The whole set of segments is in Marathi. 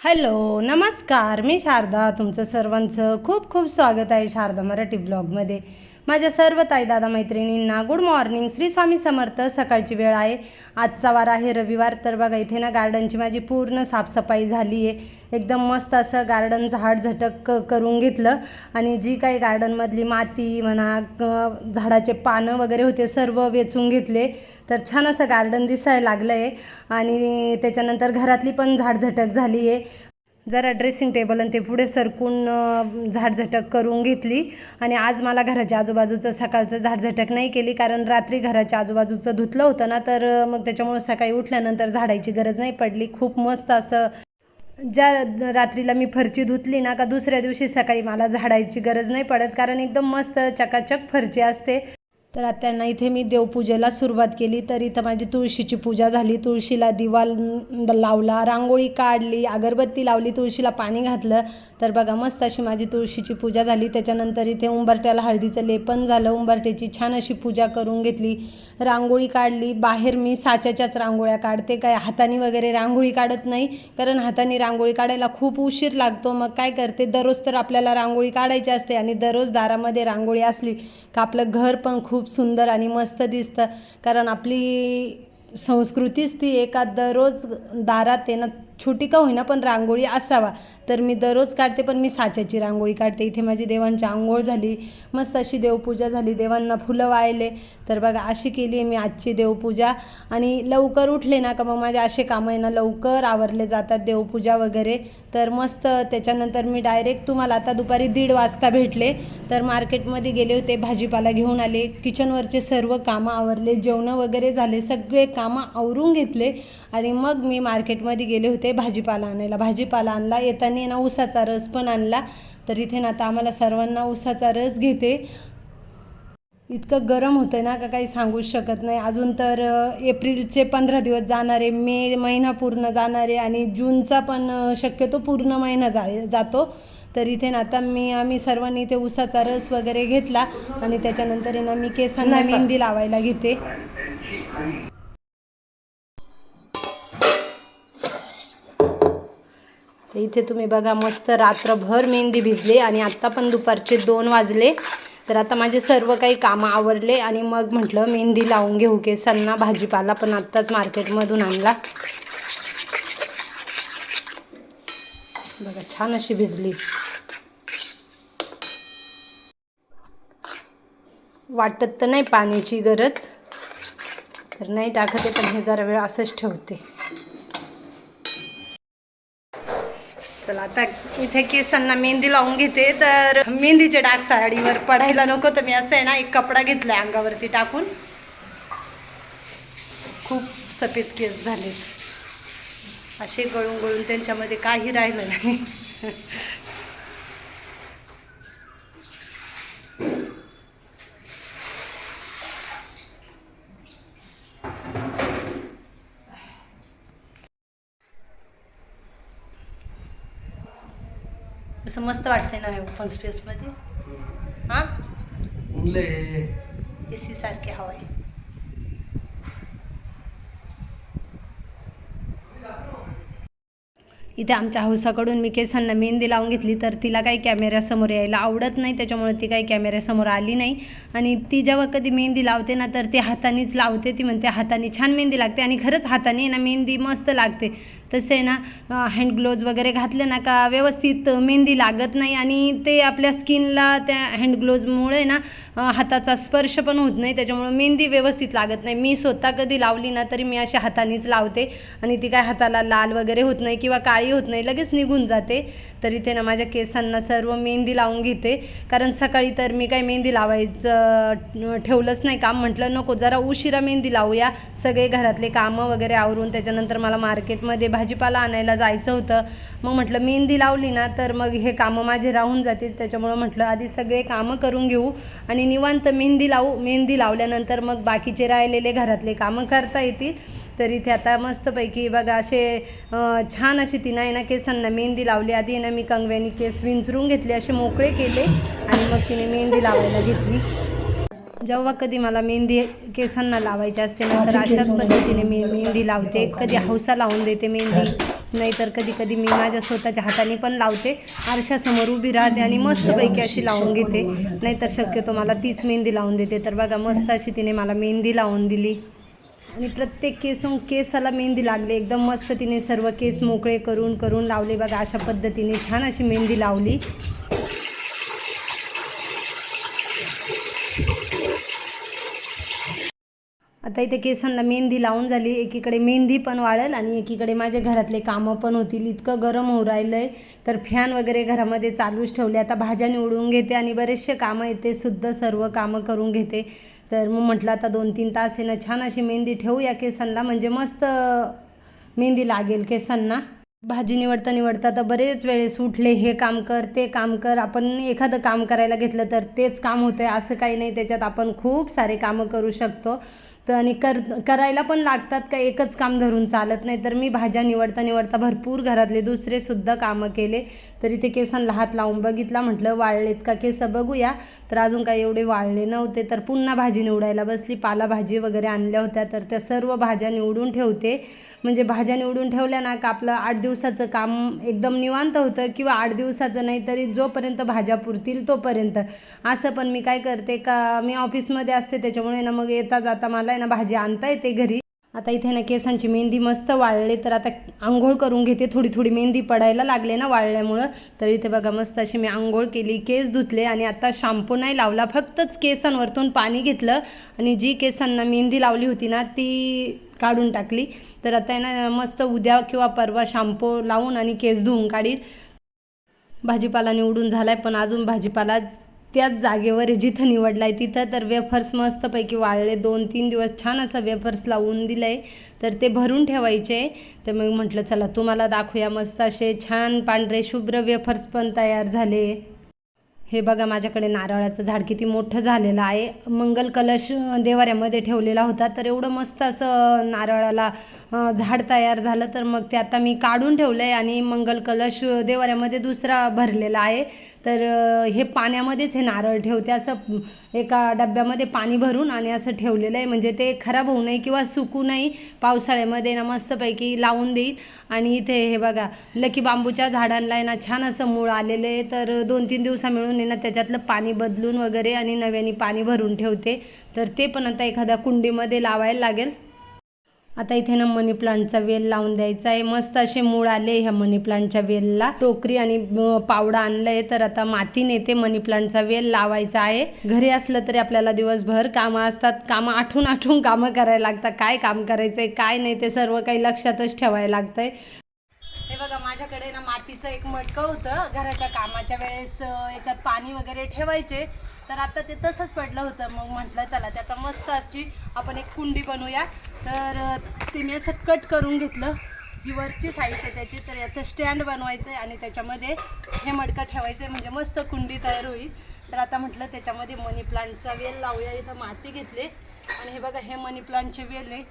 हॅलो नमस्कार, मी शारदा. तुमचं सर्वांचं खूप खूप स्वागत आहे शारदा मराठी ब्लॉगमध्ये. माझ्या सर्व ताई दादा मैत्रिणींना गुड मॉर्निंग. श्री स्वामी समर्थ. सकाळची वेळ आहे. आजचा वार आहे रविवार. तर बघा इथे ना गार्डनची माझी पूर्ण साफसफाई झाली आहे. एकदम मस्त असं गार्डन झाडझटक करून घेतलं आणि जी काही गार्डनमधली माती म्हणा झाडाचे पानं वगैरे होते सर्व वेचून घेतले. तर छान असं गार्डन दिसायला लागलं आहे. आणि त्याच्यानंतर घरातली पण झाडझटक झाली आहे. जरा ड्रेसिंग टेबल आणि ते पुढे सरकून झाडझटक करून घेतली. आणि आज मला घराच्या आजूबाजूचं सकाळचं झाडझटक नाही केली, कारण रात्री घराच्या आजूबाजूचं धुतलं होतं ना, तर मग त्याच्यामुळं सकाळी उठल्यानंतर झाडायची गरज नाही पडली. खूप मस्त असं ज्या रात्रीला मी फरची धुतली ना का दुसऱ्या दिवशी सकाळी मला झाडायची गरज नाही पडत, कारण एकदम मस्त चकाचक फरची असते. तर आता इथे मी देवपूजेला सुरुवात केली. तर इथं माझी तुळशीची पूजा झाली. तुळशीला दिवा लावला, रांगोळी काढली, अगरबत्ती लावली, तुळशीला पाणी घातलं. तर बघा मस्त अशी माझी तुळशीची पूजा झाली. त्याच्यानंतर इथे उंबरट्याला हळदीचं लेपन झालं. उंबरट्याची छान अशी पूजा करून घेतली. रांगोळी काढली. बाहेर मी साच्याच्याच रांगोळ्या काढते, काय हाताने वगैरे रांगोळी काढत नाही, कारण हाताने रांगोळी काढायला खूप उशीर लागतो. मग काय करते, दररोज तर आपल्याला रांगोळी काढायची असते आणि दररोज दारामध्ये रांगोळी असली का आपलं घर पण खूप सुंदर आणि मस्त दिसतं. कारण आपली संस्कृतीच ती एका दररोज दारात आहे ना, छोटी का होईना पण रांगोळी असावा. तर मी दररोज काढते, पण मी साच्याची रांगोळी काढते. इथे माझी देवांची आंघोळ झाली, मस्त अशी देवपूजा झाली, देवांना फुलं वाहिले. तर बघा अशी केली आहे मी आजची देवपूजा. आणि लवकर उठले ना का मग माझे असे कामं आहे ना लवकर आवरले जातात, देवपूजा वगैरे. तर मस्त त्याच्यानंतर मी डायरेक्ट तुम्हाला आता दुपारी 1:30 वाजता भेटले. तर मार्केटमध्ये गेले होते, भाजीपाला घेऊन आले, किचनवरचे सर्व कामं आवरले, जेवणं वगैरे झाले, सगळे कामं आवरून घेतले. आणि मग मी मार्केटमध्ये गेले होते भाजीपाला आणायला. भाजीपाला आणला, येताना ना ऊसाचा रस पण आणला. तर इथे ना आता आम्हाला सर्वांना ऊसाचा रस घेते. इतकं गरम होतं ना का काही सांगूच शकत नाही. अजून तर एप्रिलचे 15 दिवस जाणारे, मे महिना पूर्ण जाणारे आणि जूनचा पण शक्यतो पूर्ण महिना जातो. तर इथे ना आता आम्ही सर्वांनी इथे ऊसाचा रस वगैरे घेतला. आणि त्याच्यानंतर ना मी केसांना मेहंदी लावायला घेते. इथे तुम्ही बघा मस्त रात्रभर मेहंदी भिजले आणि आत्ता पण दुपारचे 2 वाजले. तर आता माझे सर्व काही कामं आवरले आणि मग म्हटलं मेहंदी लावून घेऊ केसांना. भाजीपाला पण आत्ताच मार्केटमधून आणला. बघा छान अशी भिजली. वाटत तर नाही पाण्याची गरज, तर नाही टाकते, पण हे जरा वेळ असंच ठेवते. चला आता इथे केसांना मेहंदी लावून घेते. तर मेहंदीचे डाग साडीवर पडायला नको, तर मी असं आहे ना एक कपडा घेतला अंगावरती टाकून. खूप सफेद केस झालेत, असे गळून गळून त्यांच्यामध्ये काही राहिलं नाही. असं मस्त वाटतंय ना ओपन स्पेसमध्ये. हां AC सारखे हवा आहे. इथे आमच्या हौसाकडून मी केसांना मेहंदी लावून घेतली. तर तिला काही कॅमेऱ्यासमोर यायला आवडत नाही, त्याच्यामुळे ती काही कॅमेऱ्यासमोर आली नाही. आणि ती जेव्हा कधी मेहंदी लावते ना तर ती हातानेच लावते. ती म्हणते हाताने छान मेहंदी लागते, आणि खरंच हाताने ना मेहंदी मस्त लागते. तसे ना हँड ग्लोव्ज वगैरे घातले ना का व्यवस्थित मेहंदी लागत नाही, आणि ते आपल्या स्किनला त्या हँड ग्लोव्जमुळे ना हाताचा स्पर्श पण होत नाही, त्याच्यामुळे मेहंदी व्यवस्थित लागत नाही. मी स्वतः कधी लावली ना तरी मी अशा हातानेच लावते, आणि ती काय हाताला लाल वगैरे होत नाही किंवा काळी होत नाही, लगेच निघून जाते. तर इथे ना माझ्या केसांना सर्व मेहंदी लावून घेते, कारण सकाळी तर मी काही मेहंदी लावायचं ठेवलंच नाही काम. म्हटलं नको, जरा उशिरा मेहंदी लावूया, सगळे घरातले कामं वगैरे आवरून. त्याच्यानंतर मला मार्केटमध्ये भाजीपाला आणायला जायचं होतं. मग म्हटलं मेहंदी लावली ना तर मग हे कामं माझे राहून जातील, त्याच्यामुळं म्हटलं आधी सगळे कामं करून घेऊ आणि निवांत मेहंदी लावू. मेहंदी लावल्यानंतर मग बाकीचे राहिलेले घरातले कामं करता येतील. तर इथे आता मस्तपैकी बघा असे छान अशी तिनं आहे ना केसांना मेहंदी लावली. आधी ना मी कंगव्यानी केस विंचरून घेतले, असे मोकळे केले, आणि मग तिने मेहंदी लावायला घेतली. जेव्हा कधी मला मेहंदी केसांना लावायची असते ना तर अशाच पद्धतीने मी मेहंदी लावते. कधी हौसा लावून देते मेहंदी, नाहीतर कधी कधी मी माझ्या स्वतःच्या हाताने पण लावते. आरशासमोर उभी राहते आणि मस्तपैकी अशी लावून घेते, नाहीतर शक्यतो मला तीच मेहंदी लावून देते. तर बघा मस्त अशी तिने मला मेहंदी लावून दिली आणि प्रत्येक केसाला मेहंदी लागली. एकदम मस्त तिने सर्व केस मोकळे करून करून लावले. बघा अशा पद्धतीने छान अशी मेहंदी लावली. आता इथे केसांना मेहंदी लावून झाली. एकीकडे मेहंदी पण वाळेल आणि एकीकडे माझे घरातले कामं पण होतील. इतकं गरम होऊ राहिलं आहे तर फॅन वगैरे घरामध्ये चालूच ठेवले. आता भाज्या निवडून घेते आणि बरेचसे कामं येते सुद्धा सर्व कामं करून घेते. तर मग म्हटलं आता 2-3 तास आहे ना छान अशी मेहंदी ठेवूया केसांना, म्हणजे मस्त मेहंदी लागेल केसांना. भाजी निवडता निवडता तर बरेच वेळेस उठले, हे काम कर ते काम कर. आपण एखादं काम करायला घेतलं तर तेच काम होतं आहे असं काही नाही. त्याच्यात आपण खूप सारे कामं करू शकतो तर आणि करायला पण लागतात, का एकच काम धरून चालत नाही. तर मी भाज्या निवडता निवडता भरपूर घरातले दुसरेसुद्धा कामं केले. तर इथे केसांना हात लावून बघितला, म्हटलं वाळलेत का केस बघूया. तर अजून काही एवढे वाळले नव्हते. तर पुन्हा भाजी निवडायला बसली. पालाभाजी वगैरे आणल्या होत्या तर त्या सर्व भाज्या निवडून ठेवते. म्हणजे भाज्या निवडून ठेवल्या ना का आपलं 8 दिवसाचं काम एकदम निवांत होतं, किंवा 8 दिवसाचं नाही तरी जोपर्यंत भाज्या पुरतील तोपर्यंत. असं पण मी काय करते का मी ऑफिसमध्ये असते त्याच्यामुळे ना मग येता जाता मला आहे ना भाजी आणता येते घरी. आता इथे ना केसांची मेहंदी मस्त वाळले तर आता आंघोळ करून घेते. थोडी थोडी मेहंदी पडायला लागले ना वाळल्यामुळं. तर इथे बघा मस्त अशी मी आंघोळ केली, केस धुतले आणि आता शॅम्पू नाही लावला, फक्तच केसांवरतून पाणी घेतलं आणि जी केसांना मेहंदी लावली होती ना ती काढून टाकली. तर आता आहे ना मस्त उद्या किंवा परवा शॅम्पू लावून आणि केस धुवून काढील. भाजीपाला निवडून झाला आहे पण अजून भाजीपाला त्याच जागेवर जिथं निवडला आहे तिथं. तर वेफर्स मस्तपैकी वाळले. 2-3 दिवस छान असं वेफर्स लावून दिलं आहे तर ते भरून ठेवायचे. तर मग म्हटलं चला तुम्हाला दाखवूया. मस्त असे छान पांढरे शुभ्र वेफर्स पण तयार झाले. हे बघा माझ्याकडे नारळाचं झाड किती मोठं झालेलं आहे. मंगल कलश देवाऱ्यामध्ये ठेवलेला होता तर एवढं मस्त असं नारळाला झाड तयार झालं. तर मग ते आता मी काढून ठेवलं आहे आणि मंगल कलश देवाऱ्यामध्ये दुसरा भरलेला आहे. तर हे पाण्यामध्येच हे नारळ ठेवते, असं एका डब्यामध्ये पाणी भरून आणि असं ठेवलेलं आहे, म्हणजे ते खराब होऊ नये किंवा सुकू नये. पावसाळ्यामध्ये ना मस्तपैकी लावून देईल. आणि इथे हे बघा लकी बांबूच्या झाडांना आहे ना छान असं मूळ आलेलं आहे. तर 2-3 दिवसा मिळून आहे ना त्याच्यातलं पाणी बदलून वगैरे आणि नव्याने पाणी भरून ठेवते. तर ते पण आता एखाद्या कुंडीमध्ये लावायला लागेल. आता इथे ना मनी प्लांटचा वेल लावून द्यायचा आहे. मस्त असे मूळ आले ह्या मनी प्लांटच्या वेलला. टोकरी आणि पावडा आणलंय तर आता माती नेते मनी प्लांटचा वेल लावायचा आहे. घरी असलं तरी आपल्याला दिवसभर कामं असतात, कामं आठवून आठवून कामं करायला लागतात. काय काम करायचंय काय नाही ते सर्व काही लक्षातच ठेवायला लागतंय. हे बघा माझ्याकडे ना मातीचं एक मटकं होतं, घराच्या कामाच्या वेळेस याच्यात पाणी वगैरे ठेवायचे. तर आता ते तसंच पडलं होतं. मग म्हटलं चला त्याचा मस्त अशी आपण एक कुंडी बनवूया. तर ते मी असं कट करून घेतलं. ही वरची साईड आहे त्याची. तर याचं स्टँड बनवायचं आहे आणि त्याच्यामध्ये हे मडकं ठेवायचं आहे, म्हणजे मस्त कुंडी तयार होईल. तर आता म्हटलं त्याच्यामध्ये मनी प्लांटचा वेल लावूया. इथं माती घेतले आणि हे बघा हे मनी प्लांटचे वेल आहे.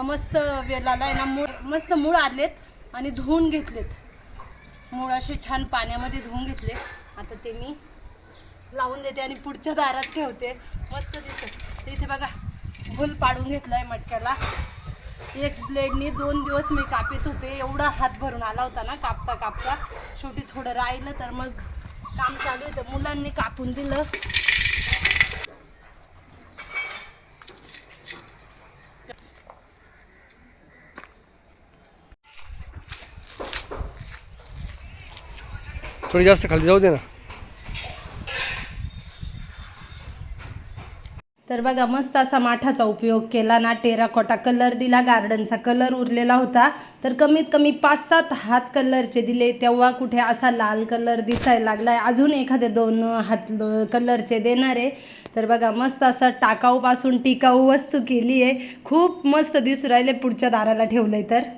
मस्त वेलाला आहे ना मस्त मूळ आलेत आणि धुवून घेतलेत. मूळ असे छान पाण्यामध्ये धुवून घेतले. आता ते मी लावून देते आणि पुढच्या दारात ठेवते. मस्त दिसतं. तर इथे बघा फुल पाडून घेतलं आहे मटक्याला. एक ब्लेडनी 2 दिवस मी कापत होते. एवढा हात भरून आला होता ना कापता कापता. शेवटी थोडं राहिलं तर मग काम चालू होतं, मुलांनी कापून दिलं. थोडी जास्त खाली जाऊ दे ना. तर बघा मस्त असा माठाचा उपयोग केला ना. टेराकोटा कलर दिला, गार्डनचा कलर उरलेला होता. तर कमीत कमी 5-7 हात कलरचे दिले. तेव्हा कुठे असा लाल कलर दिसायला लागलाय. अजून एखादे 2 हात कलरचे देणार आहे. तर बघा मस्त असं टाकाऊपासून टिकाऊ वस्तू केली आहे. खूप मस्त दिसू राहिले. पुढच्या दाराला ठेवलंय तर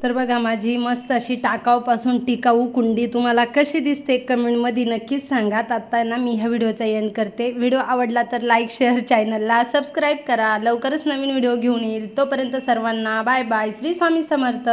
तर बघा माझी मस्त अशी टाकाऊपासून टिकाऊ कुंडी तुम्हाला कशी दिसते कमेंटमध्ये नक्कीच सांगा. आता ना मी ह्या व्हिडिओचा एंड करते. व्हिडिओ आवडला तर लाईक शेअर, चॅनलला सबस्क्राईब करा. लवकरच नवीन व्हिडिओ घेऊन येईल. तोपर्यंत सर्वांना बाय बाय. श्री स्वामी समर्थ.